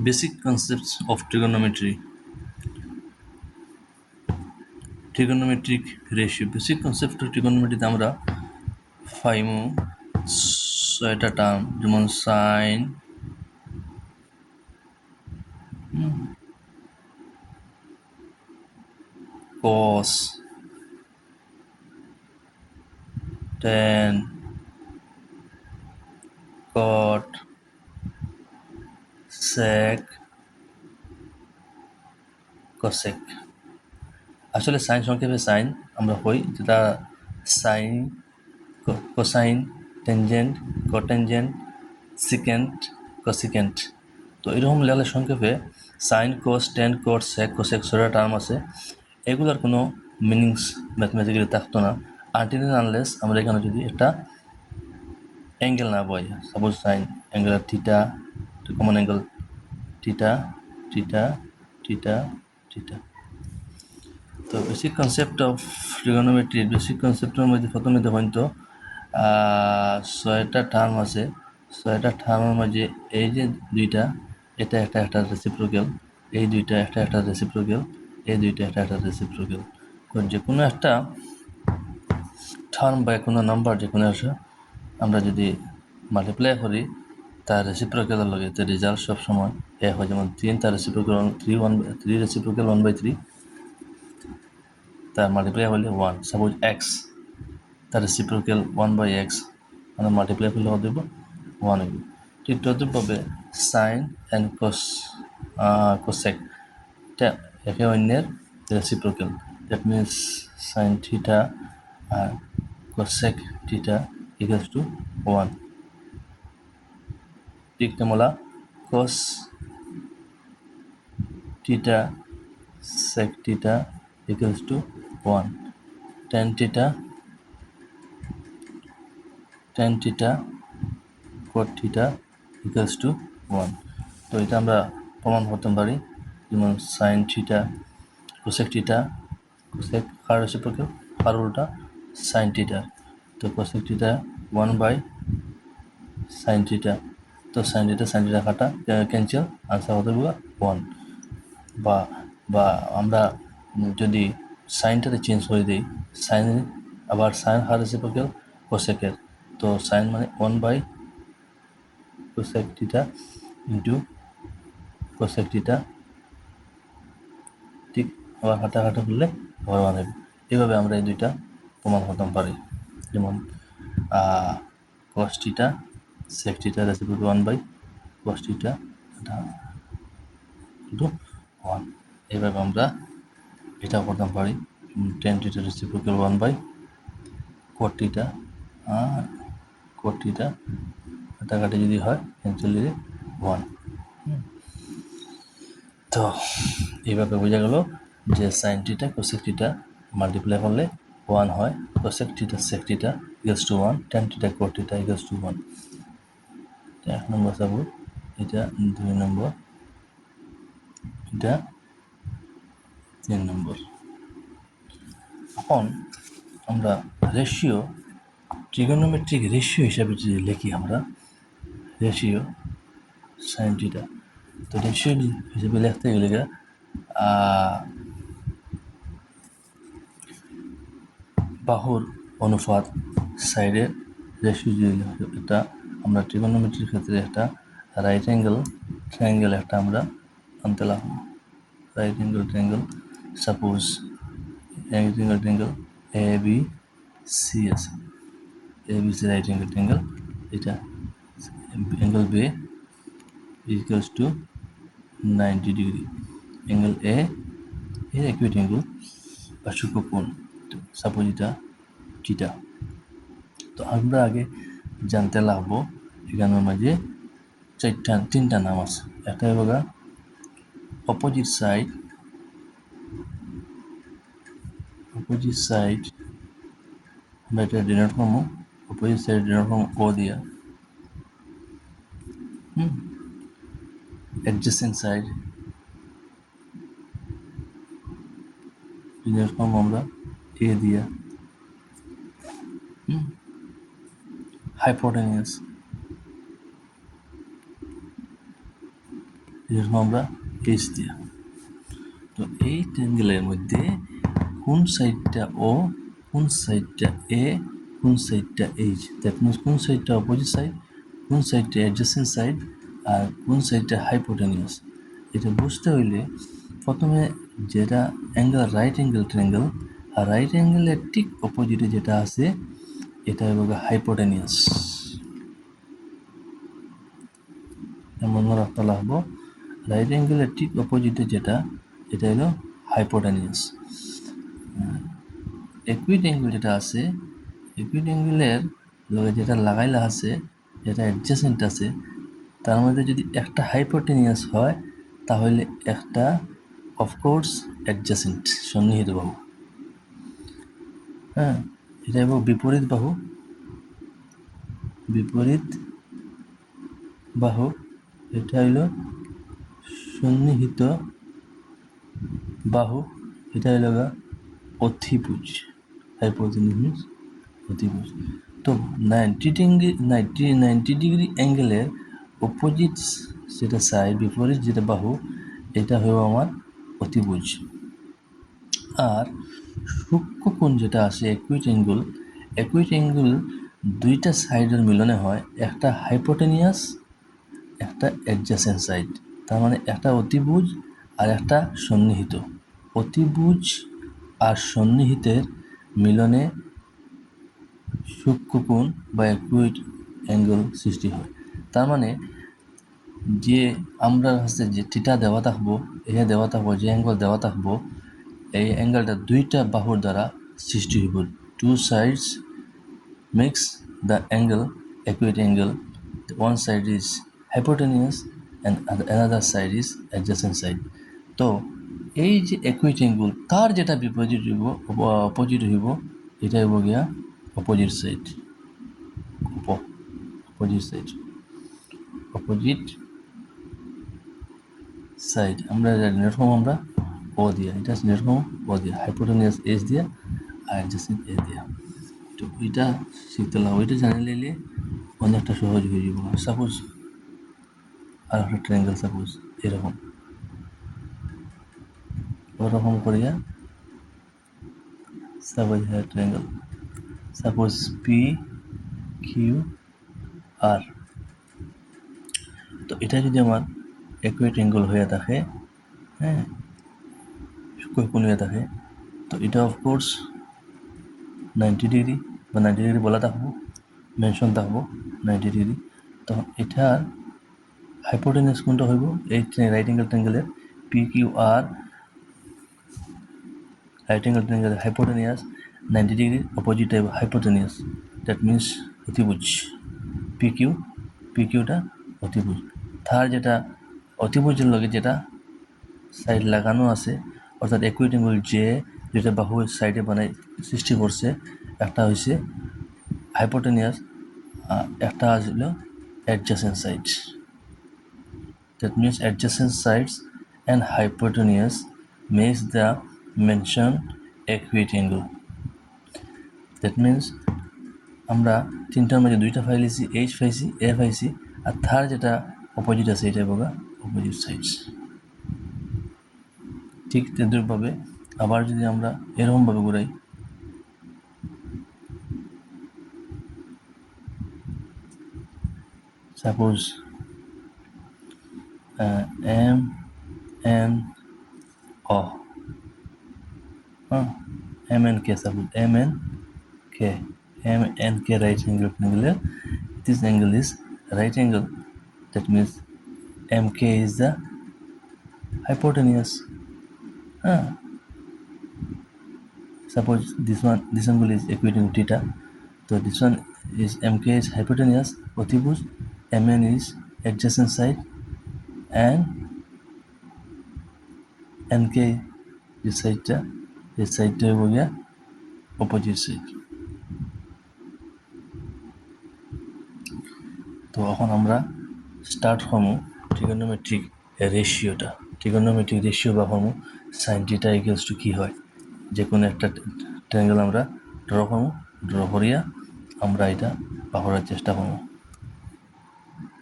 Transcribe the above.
Basic concepts of trigonometry. Trigonometric ratio. Basic concept of trigonometry আমরা পাইমু ছয়টা term, যেমন sign, কস, tan, কট, সেক, cosec. আসলে sign সংক্ষেপে সাইন আমরা হই, যেটা সাইন, কোসাইন, টেনজেন্ট, কটেনজেন্ট, সিকেন্ট, কসিকেন্ট। তো এরকম লেখালে সংক্ষেপে সাইন, কোস, টেন, কট, সেক, কোসেক ছয়টা টার্ম আছে। এগুলোর কোনো মিনিংস ম্যাথমেটিক্যালি থাকতো না আনটিল আনলেস আমরা এখানে যদি একটা অ্যাঙ্গেল না পাই। Suppose sine angle theta, common angle theta, theta, theta, theta. তো basic concept of trigonometry, basic কনসেপ্টের মধ্যে প্রথমে দেখুন তো ছয়টা টার্ম আছে। ছয়টা টার্মের মাঝে এই যে দুইটা, এটা একটা রেসিপ্রোক্যাল, এই দুইটা একটা রেসিপ্রোক্যাল, এই দুইটা একটা রেসিপ্রোক্যাল। যে কোনো একটা টার্ম বা কোনো নাম্বার যে কোনো একটা আমরা যদি মাল্টিপ্লাই করি তার রেসিপ্রোক্যালের লগে, তার রেজাল্ট সবসময় এক হয়। যেমন 3 তার রেসিপ্রোক্যাল 3 রেসিপ্রোক্যাল 1/3, তার মাল্টিপ্লাই হলে 1। সাপোজ এক্স, তার রেসিপ্রোক্যাল 1/x, আমরা মাল্টিপ্লাই করলে কত দেব? 1 হইব। ঠিক তদ্রুপভাবে সাইন অ্যান্ড কোসেক এটা একে অন্যের reciprocal. That means sine theta আর কোসেক থিটা ইকুয়ালস টু 1। ঠিক তেমলা cos theta sec theta equals to 1, tan theta cot theta equals to 1। তো এটা আমরা প্রমাণ করতে পারি, যেমন sine theta cosec theta, cosec কার রেসিপ্রোক্যাল, কার উল্টা সাইন থিটা। তো কোসেক থিটা 1/sin থিটা। তো সাইন থিটা কাটা ক্যান্সেল, আনসার হতে হবে 1। বা আমরা যদি সাইনটাতে চেঞ্জ করে দিই, সাইন আবার সাইন হার রেসিপ্রোক্যাল কোসেকের, তো সাইন মানে 1/কোসেক থিটা ইন্টু কোসেক থিটা। ঠিক আবার হাঁটা করলে আবার 1 হবে। এইভাবে আমরা এই দুইটা প্রমাণ করতে পারি। যেমন cos theta sec theta reciprocal 1/cos theta into 1। এইভাবে আমরা এটা করতে পারি। tan theta reciprocal 1/cot theta, cot theta কাটাকাটি যদি হয় ক্যান্সেল দিলে 1। তো এইভাবে বোঝা গেল যে sine theta cosec theta multiply করলে 1 হয়, cosec theta sec theta equals to 1, tan theta cot theta equals to 1। 1 number suppose, এটা 2 নম্বর, এটা 3 নম্বর। এখন আমরা রেশিও, ট্রিগোনোমেট্রিক রেশিও হিসাবে যদি লিখি আমরা রেশিও সাইন থিটা, তো রেশিও হিসেবে লিখতে গেলে বাহুর অনুপাত সাইডের রেশিও যদি এটা আমরা ট্রিগোনোমেট্রির ক্ষেত্রে একটা রাইট অ্যাঙ্গেল ট্রায়াঙ্গেল একটা আমরা আনতে লাগবো। Right angle triangle, suppose right angle triangle ABC আছে, ABC রাইট অ্যাঙ্গেল ট্রায়াঙ্গেল, এটা angle B equals to 90 degree. Angle A এর অ্যাকুরেট অ্যাঙ্গেল বা সূক্ষ্মকোণ, সাপোজ এটা থিটা। তো আমরা আগে জানতে লাগবো এখানের মাঝে তিনটা নাম আছে। একটা হলো অপোজিট সাইড আমরা এটা ডিনোট করবো, অপোজিট সাইড ডিনোট করবো ও দিয়া। অ্যাডজেসেন্ট সাইড ডিনোট করবো আমরা এ দিয়া। হাইপোটেনিয়াস এরকম আমরা এইচ দিয়া। তো এই ট্রায়াঙ্গেলের মধ্যে কোন সাইডটা ও, কোন সাইডটা এ, কোন সাইডটা এইচ, দ্যাট মিনস কোন সাইডটা অপোজিট সাইড, কোন সাইডটা অ্যাডজেসেন্ট সাইড, আর কোন সাইডটা হাইপোটেনিয়াস, এটা বুঝতে হইলে প্রথমে যেটা অ্যাঙ্গেল রাইট অ্যাঙ্গেল ট্রায়াঙ্গেল, আর রাইট অ্যাঙ্গেলের ঠিক অপোজিটে যেটা আছে এটা হলো হাইপোটেনিয়াস। মনে রাখতে লাগবো রাইট অ্যাঙ্গেলের ঠিক অপোজিটে যেটা এটা হলো হাইপোটেনিয়াস। একুইট অ্যাঙ্গেল যেটা আছে, একুইট অ্যাঙ্গেলের লগে যেটা লাগাইলা আছে, যেটা অ্যাডজেসেন্ট আছে, তার মধ্যে যদি একটা হাইপোটেনিয়াস হয় তাহলে একটা অফকোর্স অ্যাডজেসেন্ট সন্নিহিত বাহু। হ্যাঁ, এটা এবং বিপরীত বাহু, বিপরীত বাহু এটা হইল সন্নিহিত বাহু, এটা হইল অতিভুজ, হাইপোটেনিয়াস অতিভুজ। তো 90 ডিগ্রি অ্যাঙ্গেলের অপোজিট যেটা সাইড, বিপরীত যেটা বাহু, এটা হলো আমার অতিভুজ। আর সূক্ষ্মকোণ যেটা আছে একুইট অ্যাঙ্গেল, একুইট অ্যাঙ্গেল দুইটা সাইডের মিলনে হয়, একটা হাইপোটেনিয়াস, একটা অ্যাডজেসেন্ট সাইড, তার মানে একটা অতিভুজ আর একটা সন্নিহিত। অতিভুজ আর সন্নিহিতের মিলনে সূক্ষ্মকোণ বা একুইট অ্যাঙ্গেল সৃষ্টি হয়। তার মানে যে আমরা হচ্ছে যে থিটা দেওয়া থাকবো, এখানে দেওয়া থাকবো, যে অ্যাঙ্গেল দেওয়া থাকবো, এই অ্যাঙ্গেলটা দুইটা বাহুর দ্বারা সৃষ্টি হইব। Two sides makes the angle acute angle, one side is hypotenuse and another side is adjacent side. তো এই যে একুইট অ্যাঙ্গেল তার যেটা বিপরীত হইব, অপোজিট হইব, এটা হইব গিয়া opposite side, opposite side, opposite side. আমরা এরকম আমরা ও দিয়া, এটা এরকম ও দিয়া, হাইপোটেনিয়াস এস দিয়া আর অ্যাডজেসেন্ট এ দিয়া। তো ওইটা শিখতে লাগবে, ওইটা জানি নিলে অনেকটা সহজ হয়ে যাব। সাপোজ আর একটা ট্রায়াঙ্গেল, সাপোজ এরকম, ওরকম করিয়া সাপোজ হ্যাঁ ট্রায়াঙ্গেল, সাপোজ পি কিউ আর। তো এটা যদি আমার একুইট অ্যাঙ্গেল হয়ে থাকে, হ্যাঁ সূক্ষ্মকোণ হয়ে থাকে, তো এটা অফকোর্স 90 ডিগ্রি বা 90 ডিগ্রি বলা থাকবো, মেনশন থাকবো 90 ডিগ্রি। তখন এটার হাইপোটেনিয়াস কোনটা হইব, এই রাইট অ্যাঙ্গেল ট্রায়াঙ্গেলের P Q R, right angle ট্রায়াঙ্গেলের হাইপোটেনিয়াস 90 ডিগ্রি অপোজিট হইব হাইপোটেনিয়াস, দ্যাট মিনস অতিভুজ। পি কিউটা অতিভুজ। তার যেটা অতিভুজের লগে যেটা সাইড লাগানো আছে, অর্থাৎ একুইট অ্যাঙ্গেল যে যেটা বাহু সাইডে বানাই সৃষ্টি করছে, একটা হয়েছে হাইপোটেনিয়াস, একটা আসছিল adjacent side. That means adjacent sides and hypotenuse makes the mentioned equate angle. That means আমরা তিনটার মধ্যে দুইটা পাইছি, এইচ পাইছি, এ পাইছি, আর তার যেটা অপোজিট আছে এটা বলা অপোজিট সাইডস। ঠিক তেদ্রুপভাবে আবার যদি আমরা এরকমভাবে ঘুরাই, suppose M N O, M N K, suppose M N K, right angle triangle, this angle is right angle, that means mk is the hypotenuse. Suppose this angle is equating theta, so this one is mk is hypotenuse অতিভুজ, mn is adjacent side and nk this side হইব গিয়া opposite side. তো এখন আমরা start হমু trigonometric রেশিওটা, trigonometric ratio বা হমু sine theta equals two কী হয়। যে কোনো একটা ট্রায়াঙ্গেল আমরা ড্র করিয়া আমরা এটা পাওয়ার চেষ্টা করবো।